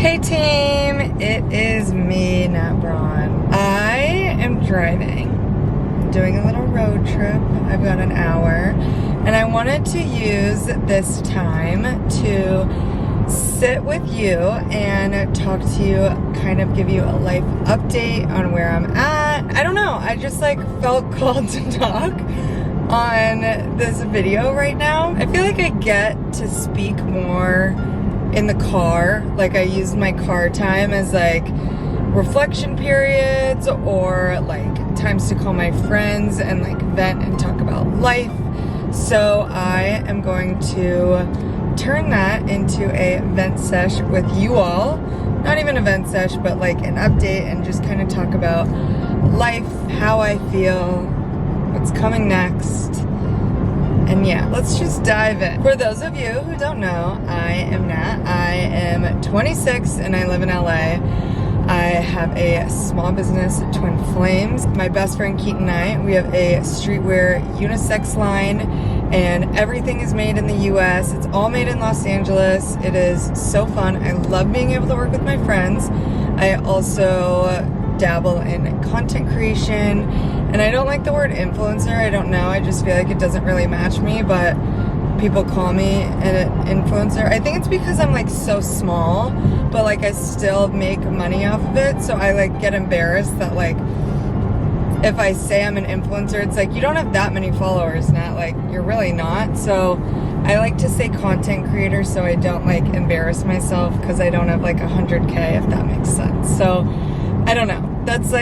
Hey team, it is me, Nat Braun. I am driving, doing a little road trip. I've got an hour, and I wanted to use this time to sit with you and talk to you, kind of give you a life update on where I'm at. I don't know, I just felt called to talk on this video right now. I feel like I get to speak more in the car. I use my car time as reflection periods or times to call my friends and vent and talk about life. So I am going to turn that into a vent sesh with you all. Not even a vent sesh, but an update and just kind of talk about life, how I feel, what's coming next. And yeah, let's just dive in. For those of you who don't know, I am Nat. I am 26 and I live in LA. I have a small business, Twin Flames. My best friend Keaton and I, we have a streetwear unisex line, and everything is made in the US. It's all made in Los Angeles. It is so fun. I love being able to work with my friends. I also dabble in content creation, and I don't like the word influencer. I don't know, I just feel like it doesn't really match me, but people call me an influencer. I think it's because I'm so small, but I still make money off of it, so I get embarrassed that if I say I'm an influencer, it's you don't have that many followers, Nat, you're really not. So I like to say content creator so I don't embarrass myself, because I don't have 100K, if that makes sense. So I don't know. That's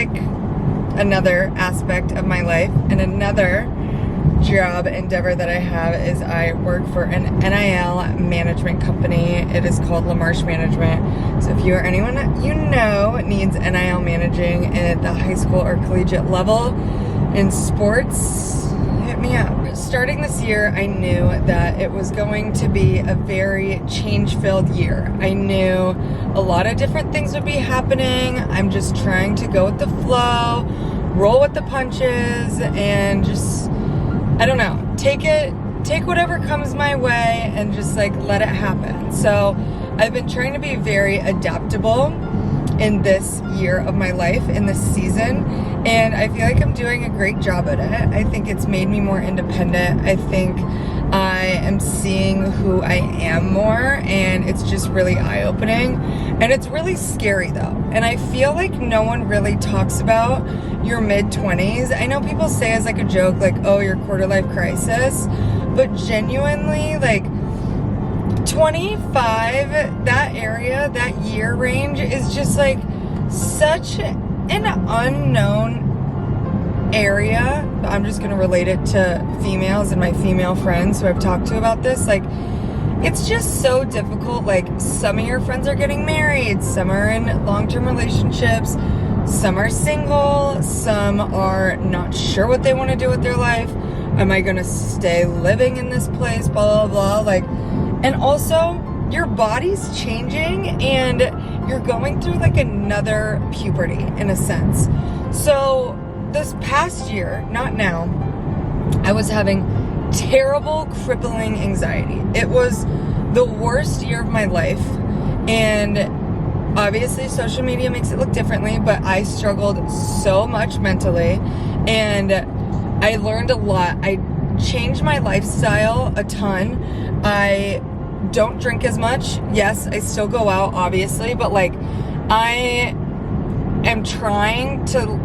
another aspect of my life. And another job endeavor that I have is I work for an NIL management company. It is called LaMarche Management. So if you or anyone that you know needs NIL managing at the high school or collegiate level in sports, hit me up. Starting this year, I knew that it was going to be a very change-filled year. I knew a lot of different things would be happening. I'm just trying to go with the flow, roll with the punches, and just, I don't know, take whatever comes my way and just let it happen. So I've been trying to be very adaptable in this year of my life, in this season, and I feel like I'm doing a great job at it. I think it's made me more independent. I think I am seeing who I am more, and it's just really eye-opening. And it's really scary though, and I feel like no one really talks about your mid-20s. I know people say as a joke, oh, your quarter-life crisis, but genuinely, 25, that area, that year range is just such an unknown area. I'm just gonna relate it to females and my female friends who I've talked to about this. It's just so difficult. Some of your friends are getting married, some are in long-term relationships, some are single, some are not sure what they want to do with their life. Am I gonna stay living in this place, blah, blah, blah. And also, your body's changing and you're going through another puberty in a sense. So this past year, not now, I was having terrible, crippling anxiety. It was the worst year of my life, and obviously social media makes it look differently, but I struggled so much mentally, and I learned a lot. I changed my lifestyle a ton. I don't drink as much. Yes, I still go out, obviously, but I am trying to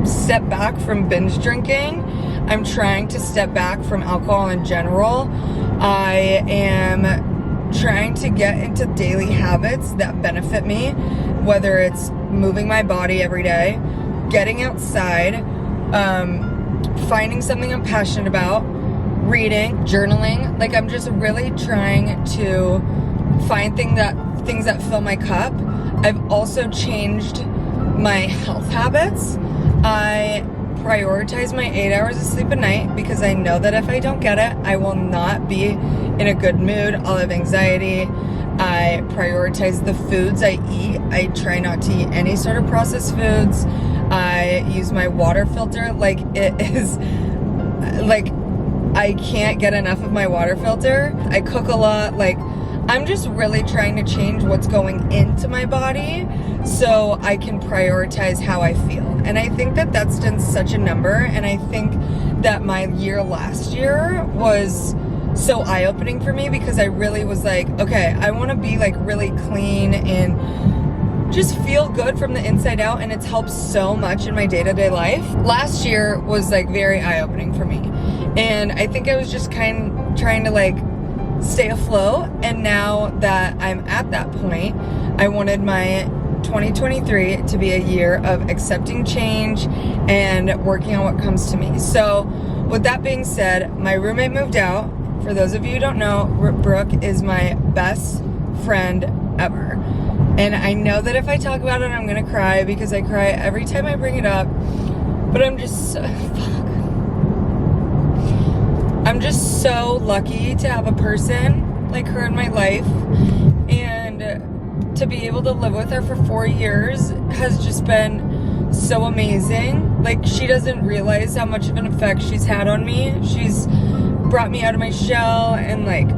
step back from binge drinking. I'm trying to step back from alcohol in general. I am trying to get into daily habits that benefit me, whether it's moving my body every day, getting outside, finding something I'm passionate about, reading, journaling. I'm just really trying to find things that fill my cup. I've also changed my health habits. I prioritize my 8 hours of sleep a night, because I know that if I don't get it, I will not be in a good mood. I'll have anxiety. I prioritize the foods I eat. I try not to eat any sort of processed foods. I use my water filter. It is I can't get enough of my water filter. I cook a lot. I'm just really trying to change what's going into my body so I can prioritize how I feel. And I think that that's done such a number. And I think that my year last year was so eye-opening for me because I really was like, okay, I want to be like really clean and just feel good from the inside out, and it's helped so much in my day-to-day life. Last year was like very eye-opening for me, and I think I was just trying to like stay afloat. And now that I'm at that point, I wanted my 2023 to be a year of accepting change and working on what comes to me. So with that being said, my roommate moved out. For those of you who don't know, Brooke is my best friend ever. And I know that if I talk about it, I'm gonna cry because I cry every time I bring it up. But I'm just so lucky to have a person like her in my life, and to be able to live with her for 4 years has just been so amazing. Like, she doesn't realize how much of an effect she's had on me. She's brought me out of my shell and like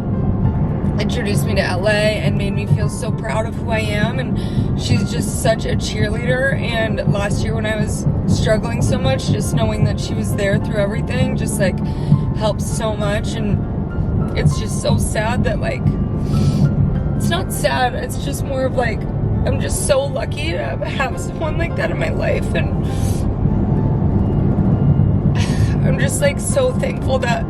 introduced me to LA and made me feel so proud of who I am, and she's just such a cheerleader. And last year when I was struggling so much, just knowing that she was there through everything just like helped so much. And it's just so sad that, like, it's not sad, it's just more of like, I'm just so lucky to have someone like that in my life. And I'm just like so thankful that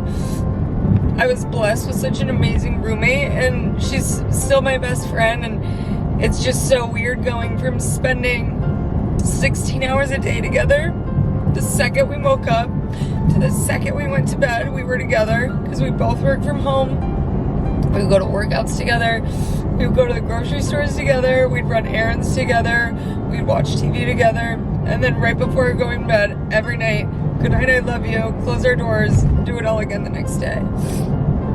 I was blessed with such an amazing roommate, and she's still my best friend. And it's just so weird going from spending 16 hours a day together, the second we woke up to the second we went to bed, we were together because we both work from home. We would go to workouts together, we would go to the grocery stores together, we'd run errands together, we'd watch TV together, and then right before going to bed every night, good night, I love you, close our doors, do it all again the next day.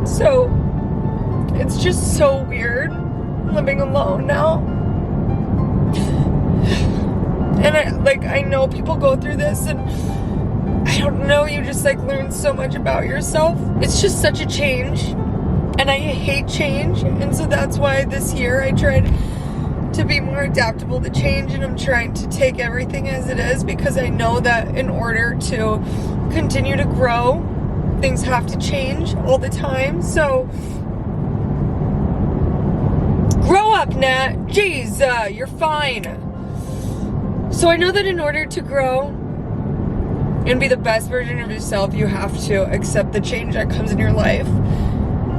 So it's just so weird living alone now. And I know people go through this, and I don't know, you just like learn so much about yourself. It's just such a change, and I hate change. And so that's why this year I tried to be more adaptable to change, and I'm trying to take everything as it is, because I know that in order to continue to grow, things have to change all the time. So grow up, Nat. Jeez, you're fine. So I know that in order to grow and be the best version of yourself, you have to accept the change that comes in your life.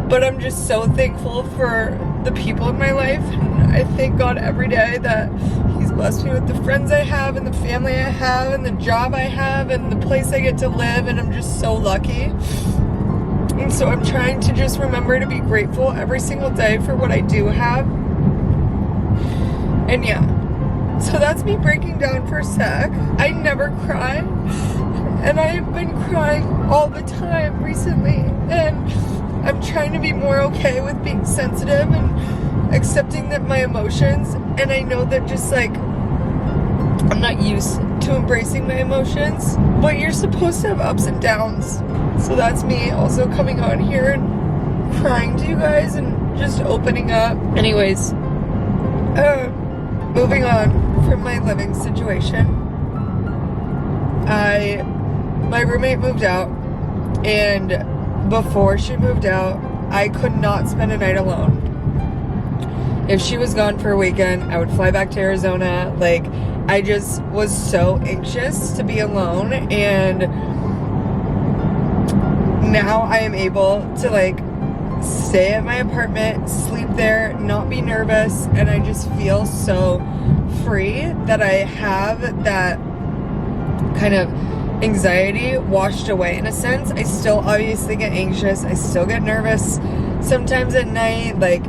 But I'm just so thankful for the people in my life, and I thank God every day that He's blessed me with the friends I have, and the family I have, and the job I have, and the place I get to live, and I'm just so lucky. And so I'm trying to just remember to be grateful every single day for what I do have. And yeah, so that's me breaking down for a sec. I never cry, and I have been crying all the time recently, and I'm trying to be more okay with being sensitive and accepting that my emotions, and I know that just like I'm not used to embracing my emotions, but you're supposed to have ups and downs. So that's me also coming on here and crying to you guys and just opening up. Anyways, moving on from my living situation, my roommate moved out, and before she moved out, I could not spend a night alone. If she was gone for a weekend, I would fly back to Arizona. Like, I just was so anxious to be alone, and now I am able to like stay at my apartment, sleep there, not be nervous, and I just feel so free that I have that kind of anxiety washed away in a sense. I still obviously get anxious, I still get nervous sometimes at night. Like,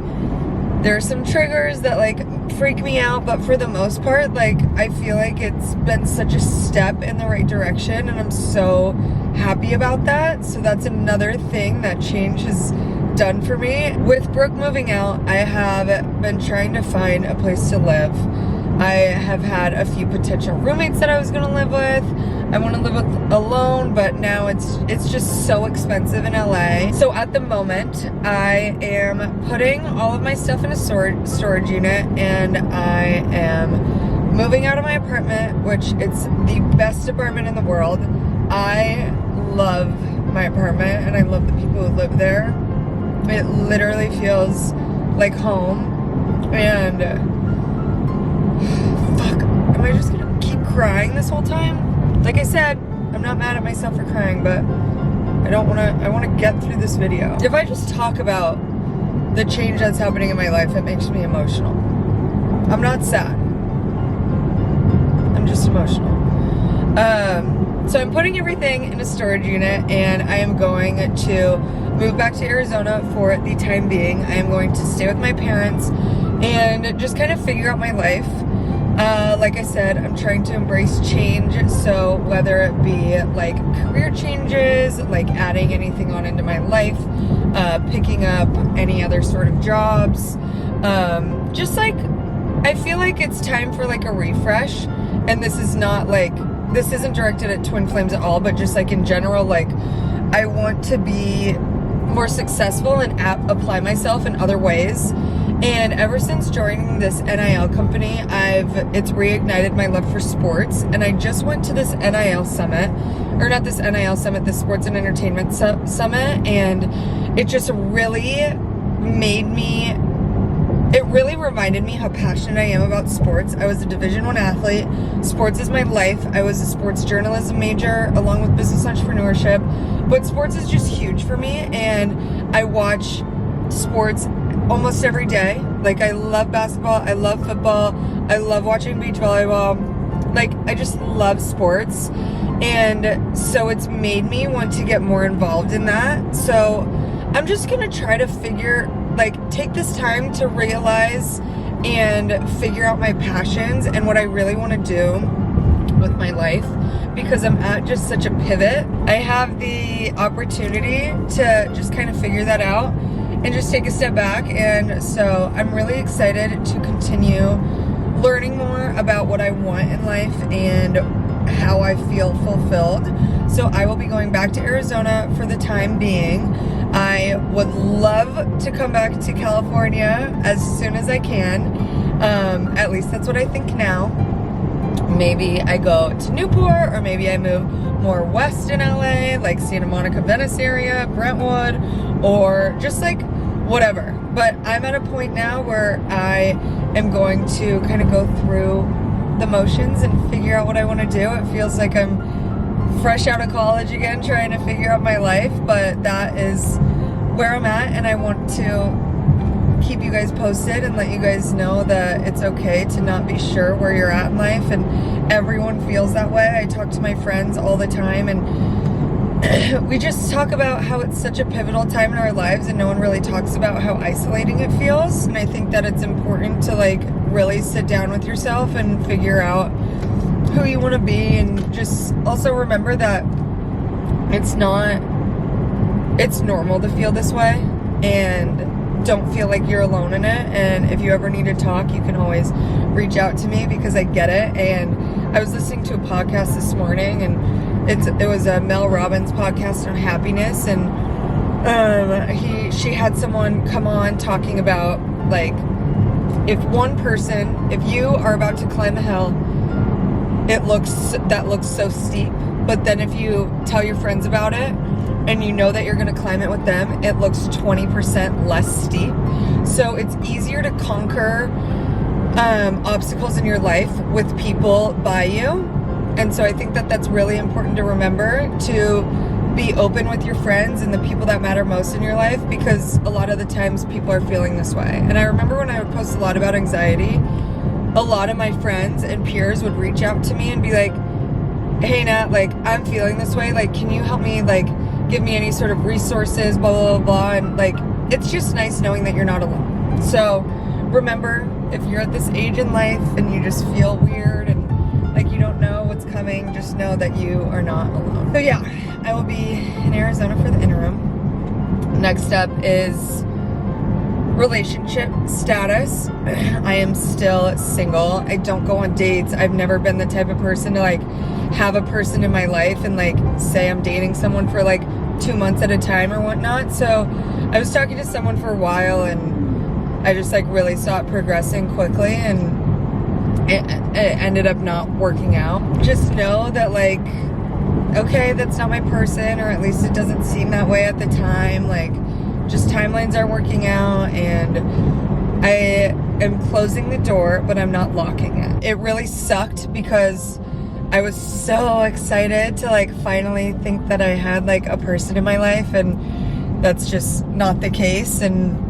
there are some triggers that like freak me out, but for the most part, like, I feel like it's been such a step in the right direction, and I'm so happy about that. So that's another thing that change has done for me. With Brooke moving out, I have been trying to find a place to live. I have had a few potential roommates that I was gonna live with. I want to live alone, but now it's just so expensive in LA. So at the moment, I am putting all of my stuff in a storage unit, and I am moving out of my apartment, which it's the best apartment in the world. I love my apartment, and I love the people who live there. It literally feels like home. And fuck, am I just gonna keep crying this whole time? Like I said, I'm not mad at myself for crying, but I want to get through this video. If I just talk about the change that's happening in my life, it makes me emotional. I'm not sad. I'm just emotional. So I'm putting everything in a storage unit, and I am going to move back to Arizona for the time being. I am going to stay with my parents and just kind of figure out my life. Like I said, I'm trying to embrace change, so whether it be like career changes, like adding anything on into my life, picking up any other sort of jobs, just like, I feel like it's time for like a refresh. And this isn't directed at Twin Flames at all, but just like in general, like I want to be more successful and apply myself in other ways. And ever since joining this NIL company, it's reignited my love for sports. And I just went to this NIL summit, or not this NIL summit, this Sports and Entertainment Summit, and it just really reminded me how passionate I am about sports. I was a Division I athlete. Sports is my life. I was a sports journalism major along with business entrepreneurship. But sports is just huge for me, and I watch sports almost every day. Like, I love basketball, I love football, I love watching beach volleyball. Like, I just love sports. And so it's made me want to get more involved in that. So I'm just gonna try to take this time to realize and figure out my passions and what I really want to do with my life, because I'm at just such a pivot. I have the opportunity to just kind of figure that out and just take a step back. And so I'm really excited to continue learning more about what I want in life and how I feel fulfilled. So I will be going back to Arizona for the time being. I would love to come back to California as soon as I can. At least that's what I think now. Maybe I go to Newport, or maybe I move more west in LA, like Santa Monica, Venice area, Brentwood, or just like whatever. But I'm at a point now where I am going to kind of go through the motions and figure out what I want to do. It feels like I'm fresh out of college again, trying to figure out my life, but that is where I'm at, and I want to keep you guys posted and let you guys know that it's okay to not be sure where you're at in life, and everyone feels that way. I talk to my friends all the time, and we just talk about how it's such a pivotal time in our lives, and no one really talks about how isolating it feels. And I think that it's important to like really sit down with yourself and figure out who you want to be, and just also remember that it's normal to feel this way, and don't feel like you're alone in it. And if you ever need to talk, you can always reach out to me, because I get it. And I was listening to a podcast this morning, and it was a Mel Robbins podcast on happiness, and she had someone come on talking about, like, if you are about to climb a hill, that looks so steep, but then if you tell your friends about it and you know that you're going to climb it with them, it looks 20% less steep. So it's easier to conquer obstacles in your life with people by you. And so I think that that's really important to remember, to be open with your friends and the people that matter most in your life, because a lot of the times people are feeling this way. And I remember when I would post a lot about anxiety, a lot of my friends and peers would reach out to me and be like, hey Nat, like, I'm feeling this way, like, can you help me, like, give me any sort of resources, blah, blah, blah, blah. And like, it's just nice knowing that you're not alone. So remember, if you're at this age in life and you just feel weird and like you don't know what's coming, just know that you are not alone. So yeah, I will be in Arizona for the interim. Next up is relationship status, I am still single. I don't go on dates. I've never been the type of person to like have a person in my life and like say I'm dating someone for like 2 months at a time or whatnot. So I was talking to someone for a while and I just like really saw it progressing quickly, and it ended up not working out. Just know that like, okay, that's not my person, or at least it doesn't seem that way at the time. Like, just timelines aren't working out, and I am closing the door, but I'm not locking it. It really sucked because I was so excited to like finally think that I had like a person in my life, and that's just not the case. And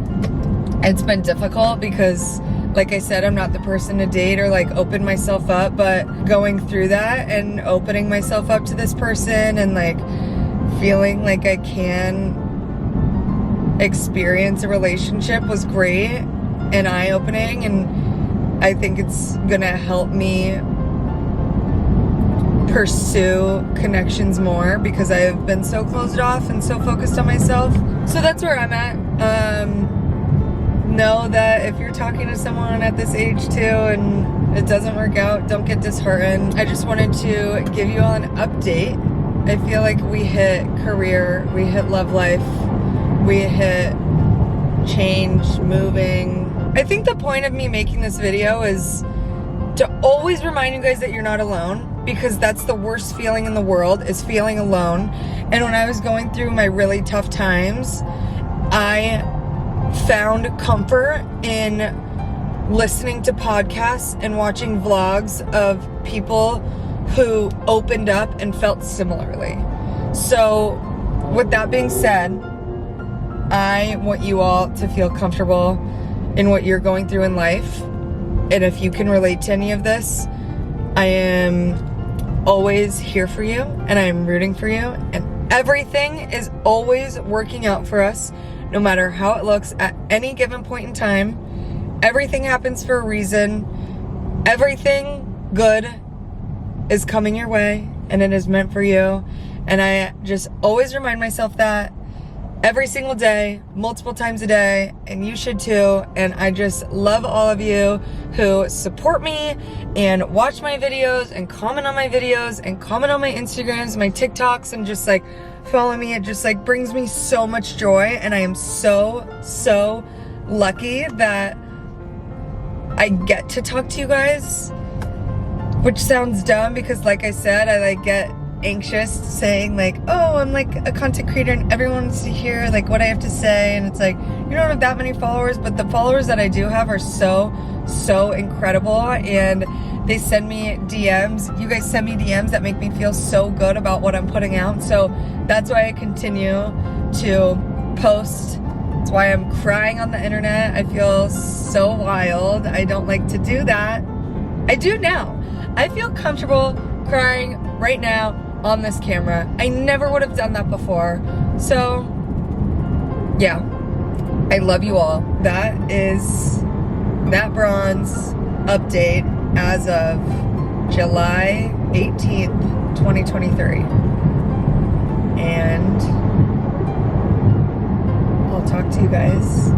it's been difficult because, like I said, I'm not the person to date or like open myself up, but going through that and opening myself up to this person and like feeling like I can experience a relationship was great and eye-opening, and I think it's gonna help me pursue connections more because I've been so closed off and so focused on myself. So that's where I'm at. Know that if you're talking to someone at this age too and it doesn't work out, don't get disheartened. I just wanted to give you all an update. I feel like we hit career, we hit love life, we hit change, moving. I think the point of me making this video is to always remind you guys that you're not alone, because that's the worst feeling in the world, is feeling alone. And when I was going through my really tough times, I found comfort in listening to podcasts and watching vlogs of people who opened up and felt similarly. So with that being said, I want you all to feel comfortable in what you're going through in life. And if you can relate to any of this, I am always here for you and I am rooting for you. And everything is always working out for us, no matter how it looks at any given point in time. Everything happens for a reason. Everything good is coming your way and it is meant for you. And I just always remind myself that every single day, multiple times a day, and you should too. And I just love all of you who support me and watch my videos and comment on my videos and comment on my Instagrams, my TikToks, and just like follow me. It just like brings me so much joy, and I am so lucky that I get to talk to you guys, which sounds dumb because like I said, I like get anxious saying like, oh, I'm like a content creator and everyone wants to hear like what I have to say, and it's like, you don't have that many followers, but the followers that I do have are so incredible, and they send me DMs. You guys send me DMs that make me feel so good about what I'm putting out. So that's why I continue to post. That's why I'm crying on the internet. I feel so wild. I don't like to do that. I do now. I feel comfortable crying right now on this camera. I never would have done that before. So yeah, I love you all. That is Nat Braun's update as of July 18th, 2023. And I'll talk to you guys